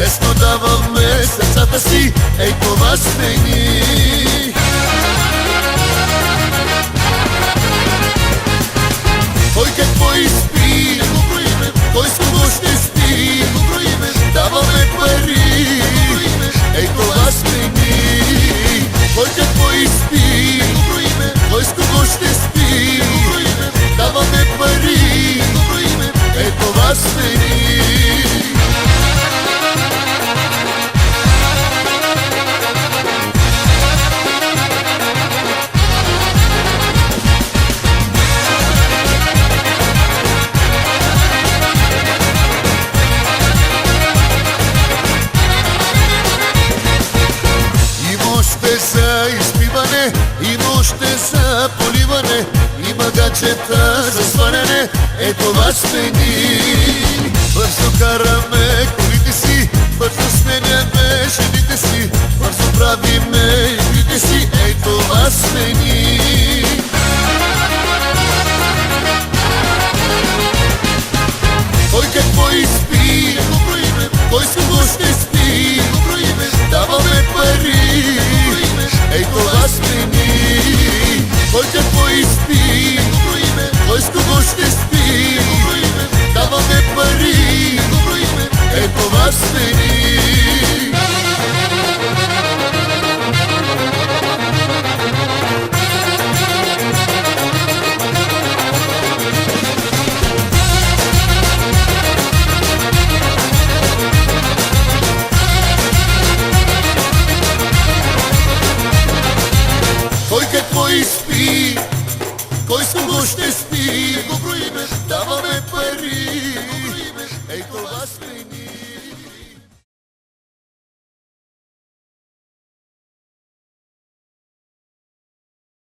Лесно даваме сърцата си, ей това сме ни. Кой какво изпи, кой с кого ще спи, даваме пари, ей това сме ни. Кой какво изпи, кой с кого ще спи, даваме пари, ей това сме ни. За изпиване, има още за поливане, има гаджета за сваляне, е това сме ни. Бързо караме колите си, бързо сменяме жените си, бързо правиме игрите си, е това сме ни.